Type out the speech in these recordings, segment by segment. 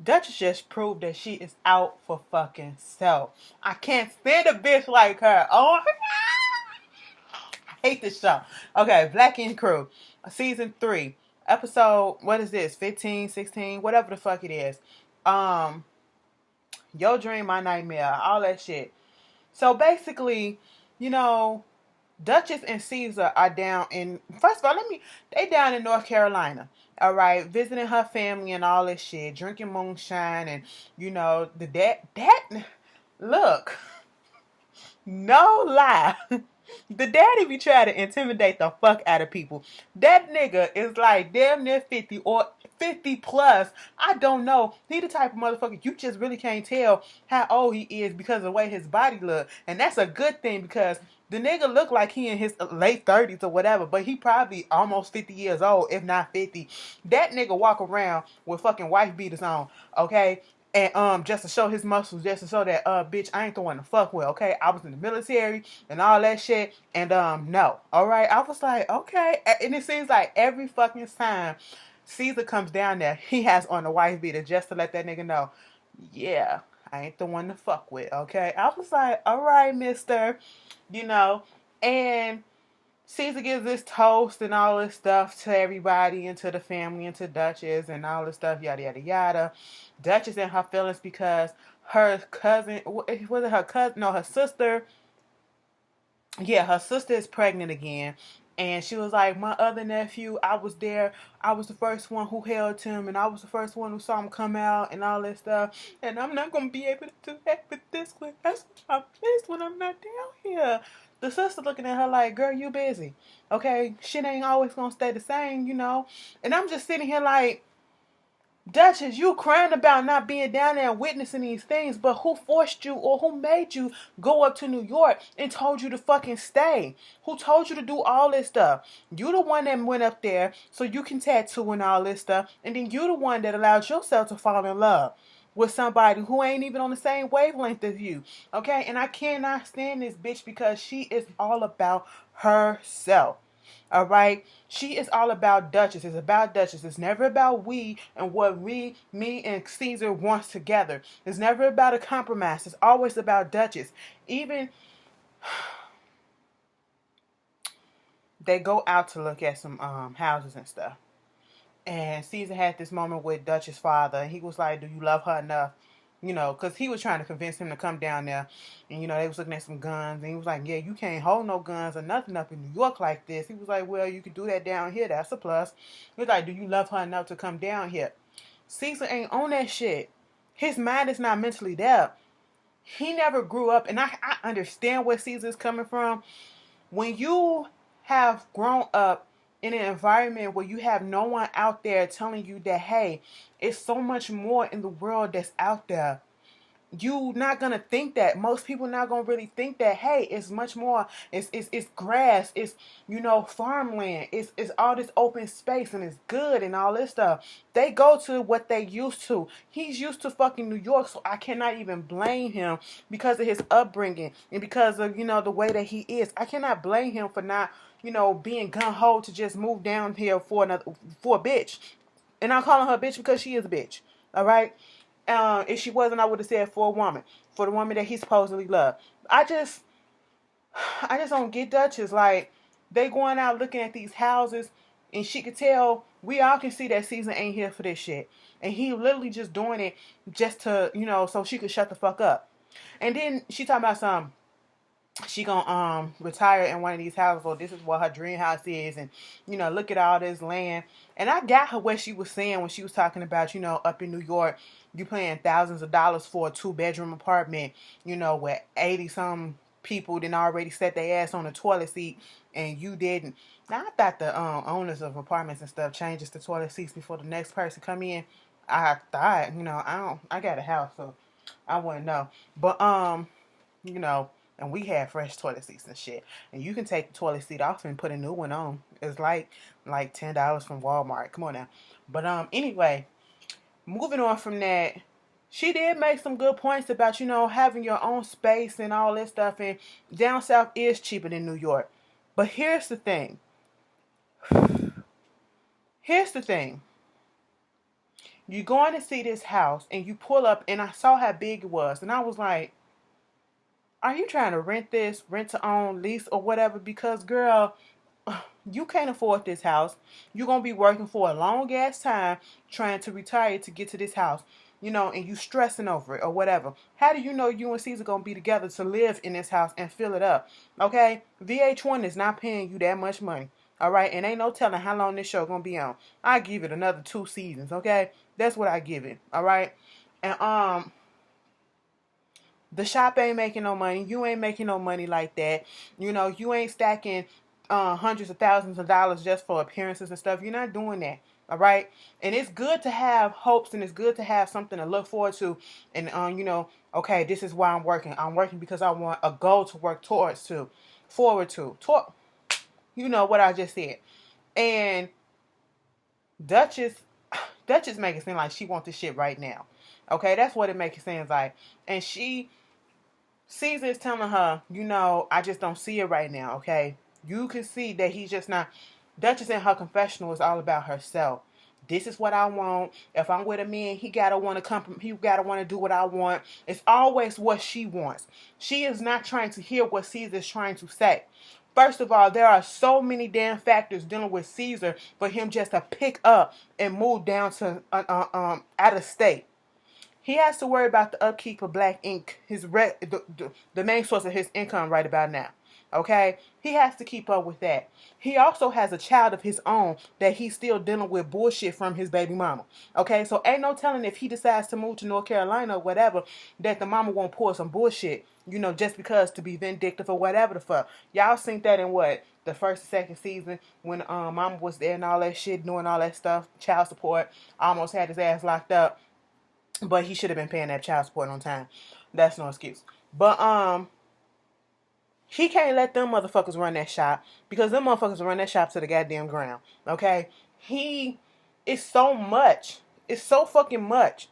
Duchess just proved that she is out for fucking self. I can't stand a bitch like her. Oh my god. I hate this show. Okay, Black Ink Crew. Season 3. Episode, what is this? 15, 16, whatever the fuck it is. Um, Your Dream, My Nightmare. All that shit. So basically, you know, Duchess and Caesar are down in, first of all, they down in North Carolina. All right, visiting her family and all this shit, drinking moonshine, and look, no lie. The daddy be trying to intimidate the fuck out of people. That nigga is like damn near 50 or 50 plus. I don't know. He the type of motherfucker you just really can't tell how old he is because of the way his body look. And that's a good thing because the nigga look like he in his late 30s or whatever, but he probably almost 50 years old, if not 50. That nigga walk around with fucking wife beaters on, okay? And just to show his muscles, just to show that bitch, I ain't the one to fuck with, okay? I was in the military and all that shit, and no, all right. I was like, okay, and it seems like every fucking time Caesar comes down there, he has on the wife beater just to let that nigga know, yeah, I ain't the one to fuck with, okay? I was like, all right, Mister, you know, and Caesar gives this toast and all this stuff to everybody and to the family and to Duchess and all this stuff, yada, yada, yada. Duchess in her feelings because her cousin, was it her cousin? No, her sister. Yeah, her sister is pregnant again. And she was like, my other nephew, I was there. I was the first one who held him. And I was the first one who saw him come out and all that stuff. And I'm not going to be able to do that with this one. That's why I'm pissed when I'm not down here. The sister looking at her like, girl, you busy. Okay, shit ain't always going to stay the same, you know. And I'm just sitting here like, Duchess, you crying about not being down there and witnessing these things, but who forced you or who made you go up to New York and told you to fucking stay? Who told you to do all this stuff? You the one that went up there so you can tattoo and all this stuff, and then you the one that allowed yourself to fall in love with somebody who ain't even on the same wavelength as you. Okay? And I cannot stand this bitch because she is all about herself. All right, she is all about Duchess. It's about Duchess. It's never about we and what me and Caesar wants together. It's never about a compromise. It's always about Duchess. Even they go out to look at some houses and stuff. And Caesar had this moment with Duchess' father. And he was like, "Do you love her enough?" You know, because he was trying to convince him to come down there. And, you know, they was looking at some guns. And he was like, yeah, you can't hold no guns or nothing up in New York like this. He was like, well, you can do that down here. That's a plus. He was like, do you love her enough to come down here? Caesar ain't on that shit. His mind is not mentally there. He never grew up. And I understand where Caesar's coming from. When you have grown up in an environment where you have no one out there telling you that, hey, it's so much more in the world that's out there. You not gonna think that. Most people not gonna really think that, hey, it's much more. It's grass, it's, you know, farmland, it's all this open space and it's good and all this stuff. They go to what they used to. He's used to fucking New York, so I cannot even blame him because of his upbringing and because of, you know, the way that he is. I cannot blame him for not, you know, being gun-ho to just move down here for a bitch. And I'm calling her a bitch because she is a bitch. All right? If she wasn't, I would have said for a woman. For the woman that he supposedly loved. I just don't get Duchess. Like, they going out looking at these houses, and she could tell, we all can see that Caesar ain't here for this shit. And he literally just doing it just to, you know, so she could shut the fuck up. And then she talking about some, she gonna retire in one of these houses, or this is what her dream house is, and, you know, look at all this land. And I got her what she was saying when she was talking about, you know, up in New York, you paying thousands of dollars for a 2-bedroom apartment, you know, where 80 some people didn't already set their ass on the toilet seat and you didn't. Now I thought the owners of apartments and stuff changes the toilet seats before the next person come in. I thought, you know, I got a house, so I wouldn't know. But you know, and we had fresh toilet seats and shit. And you can take the toilet seat off and put a new one on. It's like $10 from Walmart. Come on now. But anyway, moving on from that, she did make some good points about, you know, having your own space and all this stuff. And down south is cheaper than New York. But here's the thing. Here's the thing. You going to see this house and you pull up and I saw how big it was. And I was like, are you trying to rent this, rent to own, lease or whatever? Because girl, you can't afford this house. You're going to be working for a long ass time trying to retire to get to this house, and you stressing over it or whatever. How do you know you and Caesar going to be together to live in this house and fill it up? Okay? VH1 is not paying you that much money. All right? And ain't no telling how long this show going to be on. I give it another 2 seasons. Okay? That's what I give it. All right? And, the shop ain't making no money. You ain't making no money like that. You ain't stacking hundreds of thousands of dollars just for appearances and stuff. You're not doing that. All right. And it's good to have hopes and it's good to have something to look forward to. And, okay, this is why I'm working. I'm working because I want a goal to work forward to. You know what I just said. And Duchess make it seem like she wants this shit right now. Okay, that's what it makes it seem like. And Caesar is telling her, I just don't see it right now, okay? You can see that he's just not. Duchess in her confessional is all about herself. This is what I want. If I'm with a man, he gotta want to come. He gotta want to do what I want. It's always what she wants. She is not trying to hear what Caesar is trying to say. First of all, there are so many damn factors dealing with Caesar for him just to pick up and move down to out of state. He has to worry about the upkeep of black ink, the main source of his income right about now. Okay? He has to keep up with that. He also has a child of his own that he's still dealing with bullshit from his baby mama. Okay? So ain't no telling if he decides to move to North Carolina or whatever that the mama won't pull some bullshit, just because to be vindictive or whatever the fuck. Y'all seen that in what? The first and second season when mama was there and all that shit, doing all that stuff, child support, almost had his ass locked up. But he should have been paying that child support on time. That's no excuse. But he can't let them motherfuckers run that shop because them motherfuckers run that shop to the goddamn ground. Okay? It's so much. It's so fucking much.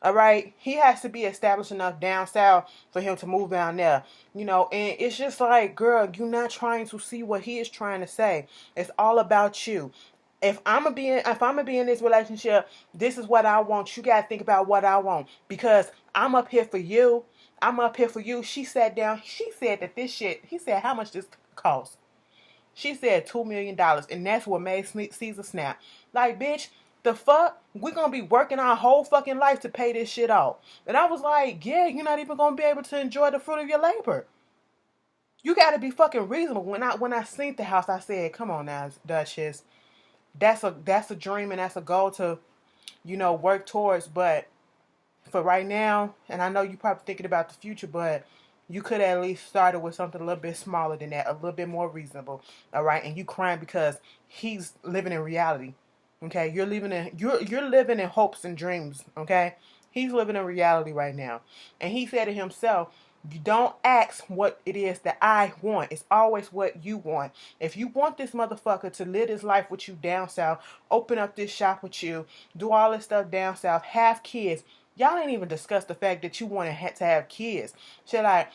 All right? He has to be established enough down south for him to move down there. And it's just like, girl, you're not trying to see what he is trying to say. It's all about you. If I'm gonna be in this relationship, this is what I want. You gotta think about what I want because I'm up here for you. I'm up here for you. She sat down. She said that this shit. He said how much this cost. She said $2 million, and that's what made Caesar snap. Like, bitch, the fuck? We're gonna be working our whole fucking life to pay this shit off. And I was like, yeah, you're not even gonna be able to enjoy the fruit of your labor. You gotta be fucking reasonable. When I seen the house, I said, come on now, Duchess. That's a dream and that's a goal to, work towards. But for right now, and I know you're probably thinking about the future, but you could at least started with something a little bit smaller than that, a little bit more reasonable. All right, and you crying because he's living in reality. Okay, you're living in hopes and dreams. Okay, he's living in reality right now, and he said to himself, you don't ask what it is that I want. It's always what you want. If you want this motherfucker to live his life with you down south, open up this shop with you, do all this stuff down south, have kids. Y'all ain't even discussed the fact that you want to have kids. Shit, I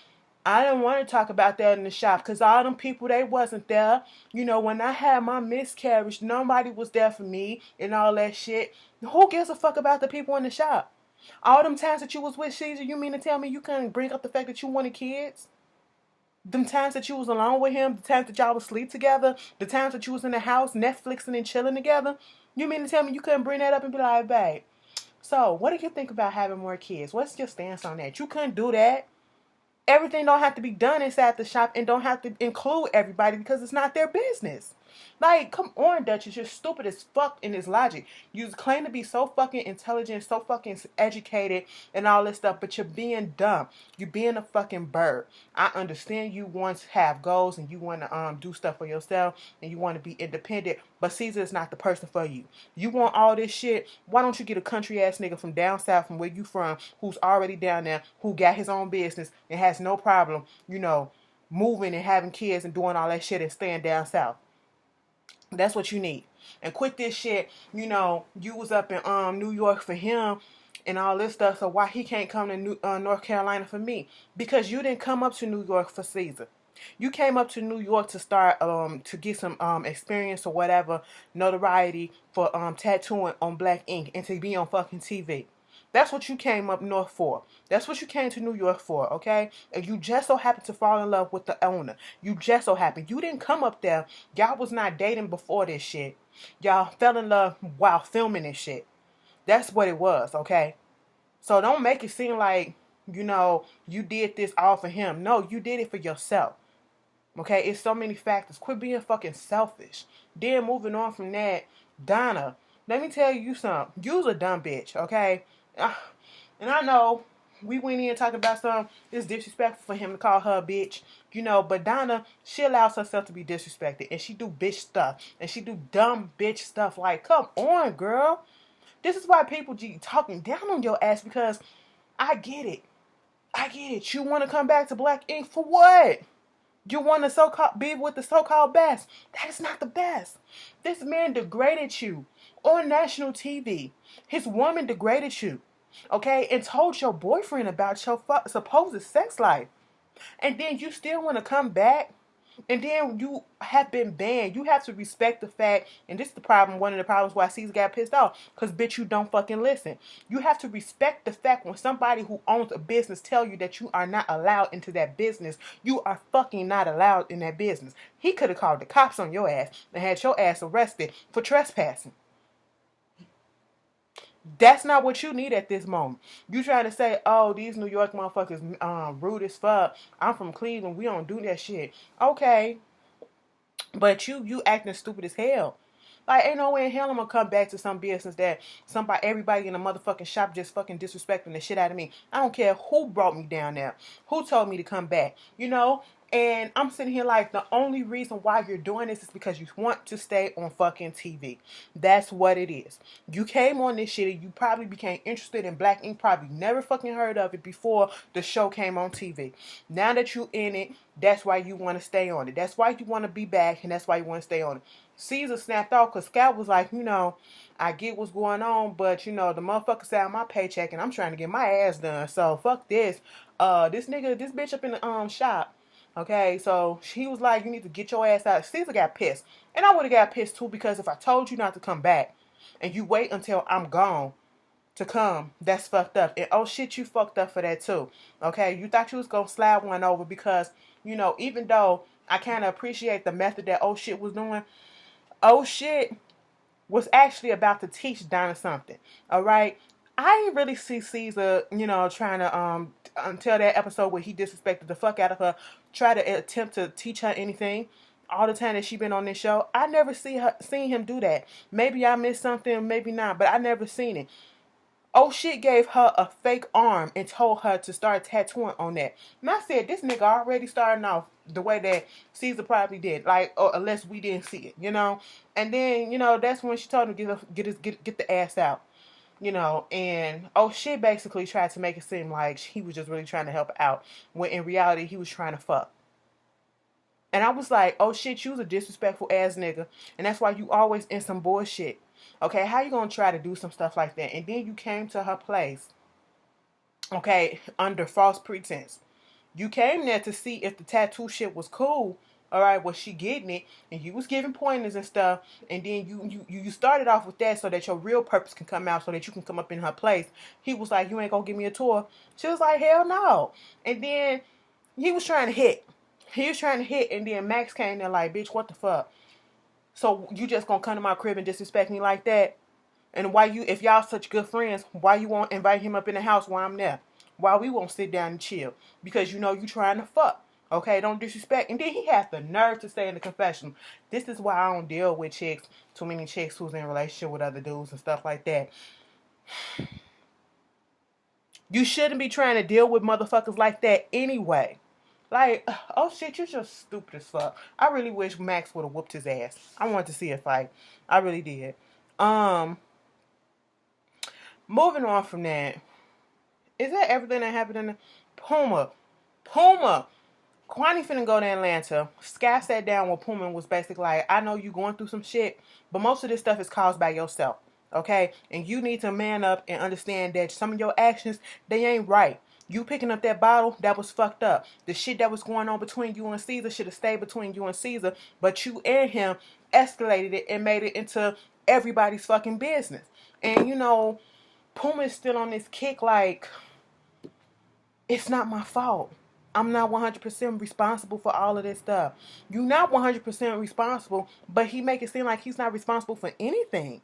didn't want to talk about that in the shop because all them people, they wasn't there. When I had my miscarriage, nobody was there for me and all that shit. Who gives a fuck about the people in the shop? All them times that you was with Caesar, you mean to tell me you couldn't bring up the fact that you wanted kids? Them times that you was alone with him, the times that y'all would sleep together, the times that you was in the house Netflixing and chilling together, you mean to tell me you couldn't bring that up and be like, babe, so what do you think about having more kids? What's your stance on that? You couldn't do that. Everything don't have to be done inside the shop and don't have to include everybody because it's not their business. Like, come on, Duchess. You're stupid as fuck in this logic. You claim to be so fucking intelligent, so fucking educated and all this stuff, but you're being dumb. You're being a fucking bird. I understand you want to have goals and you want to do stuff for yourself and you want to be independent, but Caesar is not the person for you. You want all this shit. Why don't you get a country ass nigga from down south, from where you from, who's already down there, who got his own business and has no problem, moving and having kids and doing all that shit and staying down south. That's what you need. And quit this shit. You was up in New York for him and all this stuff. So why he can't come to North Carolina for me? Because you didn't come up to New York for Caesar. You came up to New York to start to get some experience or whatever, notoriety for tattooing on black ink and to be on fucking TV. That's what you came up north for. That's what you came to New York for, okay? And you just so happened to fall in love with the owner. You just so happened. You didn't come up there. Y'all was not dating before this shit. Y'all fell in love while filming this shit. That's what it was, okay? So don't make it seem like, you did this all for him. No, you did it for yourself. Okay, it's so many factors. Quit being fucking selfish. Then moving on from that, Donna, let me tell you something. You's a dumb bitch, okay? And I know we went in talking about something. It's disrespectful for him to call her a bitch, but Donna, she allows herself to be disrespected. And she do bitch stuff. And she do dumb bitch stuff. Like, come on, girl. This is why people be talking down on your ass, because I get it. I get it. You want to come back to Black Ink for what? You want to so-called be with the so-called best. That is not the best. This man degraded you on national TV. His woman degraded you, okay, and told your boyfriend about your supposed sex life. And then you still want to come back? And then you have been banned. You have to respect the fact, and this is the problem, one of the problems why Caesar got pissed off, because bitch, you don't fucking listen. You have to respect the fact when somebody who owns a business tell you that you are not allowed into that business, you are fucking not allowed in that business. He could have called the cops on your ass and had your ass arrested for trespassing. That's not what you need at this moment. You trying to say, oh, these New York motherfuckers rude as fuck. I'm from Cleveland. We don't do that shit. Okay. But you acting stupid as hell. Like, ain't no way in hell I'm gonna come back to some business that everybody in the motherfucking shop just fucking disrespecting the shit out of me. I don't care who brought me down there, who told me to come back, And I'm sitting here like, the only reason why you're doing this is because you want to stay on fucking TV. That's what it is. You came on this shit and you probably became interested in Black Ink, probably never fucking heard of it before the show came on TV. Now that you in it, that's why you want to stay on it. That's why you want to be back, and that's why you want to stay on it. Caesar snapped off because Scout was like, I get what's going on, but the motherfucker said my paycheck and I'm trying to get my ass done. So fuck this. This bitch up in the shop. Okay, so he was like, you need to get your ass out. Caesar got pissed. And I would have got pissed too, because if I told you not to come back and you wait until I'm gone to come, that's fucked up. And oh shit, you fucked up for that too. Okay, you thought you was gonna slide one over because, even though I kind of appreciate the method that oh shit was doing, oh shit was actually about to teach Donna something. All right. I didn't really see Caesar, trying to until that episode where he disrespected the fuck out of her, try to attempt to teach her anything. All the time that she been on this show, I never seen him do that. Maybe I missed something, maybe not, but I never seen it. Oh shit gave her a fake arm and told her to start tattooing on that. And I said, this nigga already starting off the way that Caesar probably did, like, or unless we didn't see it, And then, that's when she told him get the ass out, And oh shit basically tried to make it seem like he was just really trying to help out, when in reality he was trying to fuck. And I was like, oh shit, you was a disrespectful ass nigga, and that's why you always in some bullshit. Okay, how you gonna try to do some stuff like that? And then you came to her place, okay, under false pretense. You came there to see if the tattoo shit was cool. All right, was she getting it? And you was giving pointers and stuff. And then you started off with that so that your real purpose can come out, so that you can come up in her place. He was like, you ain't gonna give me a tour. She was like, hell no. And then he was trying to hit. And then Max came there like, bitch, what the fuck? So you just gonna come to my crib and disrespect me like that? And if y'all such good friends, why you won't invite him up in the house while I'm there? Why we won't sit down and chill? Because you trying to fuck. Okay, don't disrespect. And then he has the nerve to say in the confession, this is why I don't deal with too many chicks who's in a relationship with other dudes and stuff like that. You shouldn't be trying to deal with motherfuckers like that anyway. Like, oh shit, you're just stupid as fuck. I really wish Max would have whooped his ass. I wanted to see a fight. I really did. Moving on from that. Is that everything that happened in the Puma? Kwani finna go to Atlanta. Sky sat down with Puma and was basically like, I know you going through some shit, but most of this stuff is caused by yourself. Okay? And you need to man up and understand that some of your actions, they ain't right. You picking up that bottle, that was fucked up. The shit that was going on between you and Caesar should have stayed between you and Caesar, but you and him escalated it and made it into everybody's fucking business. And you know, Puma is still on this kick like, it's not my fault. I'm not 100% responsible for all of this stuff. You're not 100% responsible, but he make it seem like he's not responsible for anything.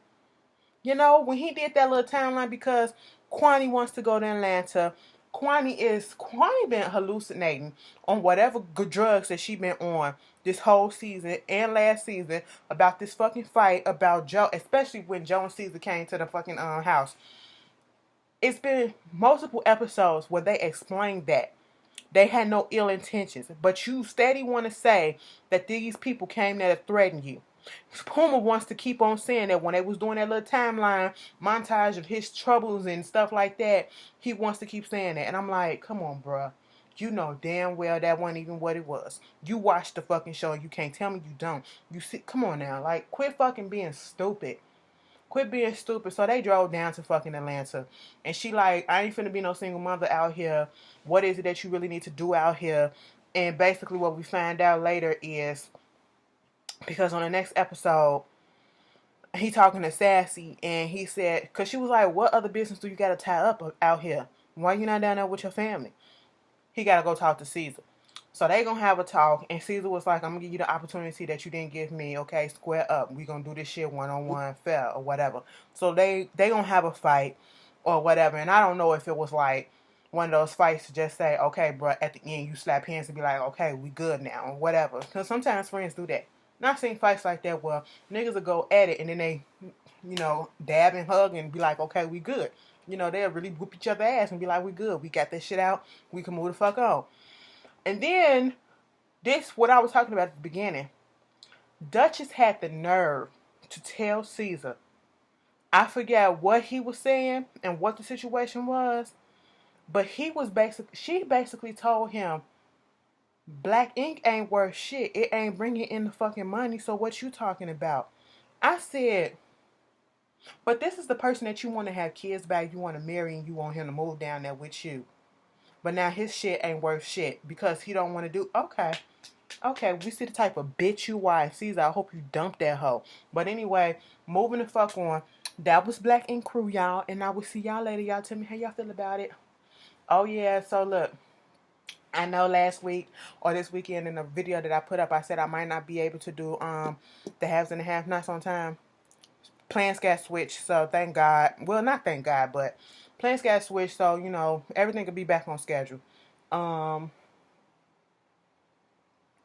You know, when he did that little timeline because Kwani wants to go to Atlanta, Kwani been hallucinating on whatever good drugs that she been on this whole season and last season about this fucking fight about Joe, especially when Joe and Caesar came to the fucking house. It's been multiple episodes where they explained that they had no ill intentions, but you steady want to say that these people came there to threaten you. Puma wants to keep on saying that when they was doing that little timeline montage of his troubles and stuff like that, he wants to keep saying that. And I'm like, come on, bruh. You know damn well that wasn't even what it was. You watched the fucking show. You can't tell me you don't. You see, come on now. Like, quit fucking being stupid. Quit being stupid. So they drove down to fucking Atlanta. And she like, I ain't finna be no single mother out here. What is it that you really need to do out here? And basically what we find out later is, because on the next episode, he talking to Sassy, and he said, because she was like, what other business do you got to tie up out here? Why you not down there with your family? He got to go talk to Caesar. So they gonna have a talk, and Caesar was like, I'm gonna give you the opportunity that you didn't give me, okay? Square up. We gonna do this shit one-on-one, fair, or whatever. So they gonna have a fight, or whatever. And I don't know if it was like one of those fights to just say, okay, bro, at the end you slap hands and be like, okay, we good now, or whatever. Because sometimes friends do that. Not seen fights like that where niggas will go at it and then they, you know, dab and hug and be like, okay, we good. You know, they'll really whoop each other's ass and be like, we good. We got this shit out. We can move the fuck on. And then, this, what I was talking about at the beginning. Duchess had the nerve to tell Caesar, I forget what he was saying and what the situation was, but she basically told him, black ink ain't worth shit. It ain't bringing in the fucking money, so what you talking about? I said, but this is the person that you want to have kids by, you want to marry, and you want him to move down there with you. But now his shit ain't worth shit because he don't want to do, okay, we see the type of bitch you are. Caesar, I hope you dump that hoe. But anyway, moving the fuck on. That was Black Ink Crew, y'all. And I will see y'all later. Y'all tell me how y'all feel about it. Oh, yeah. So, look. I know last week or this weekend in the video that I put up, I said I might not be able to do the halves and the half nights on time. Plans got switched. So, thank God. Well, not thank God, but plans got switched. So, you know, everything could be back on schedule. Um...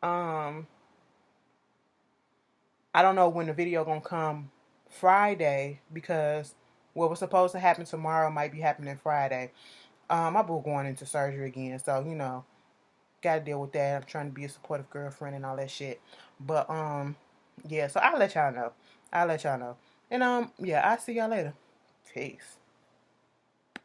I don't know when the video gonna come Friday because what was supposed to happen tomorrow might be happening Friday. My boo going into surgery again, so you know, gotta deal with that. I'm trying to be a supportive girlfriend and all that shit. But yeah, so I'll let y'all know. And yeah, I'll see y'all later. Peace.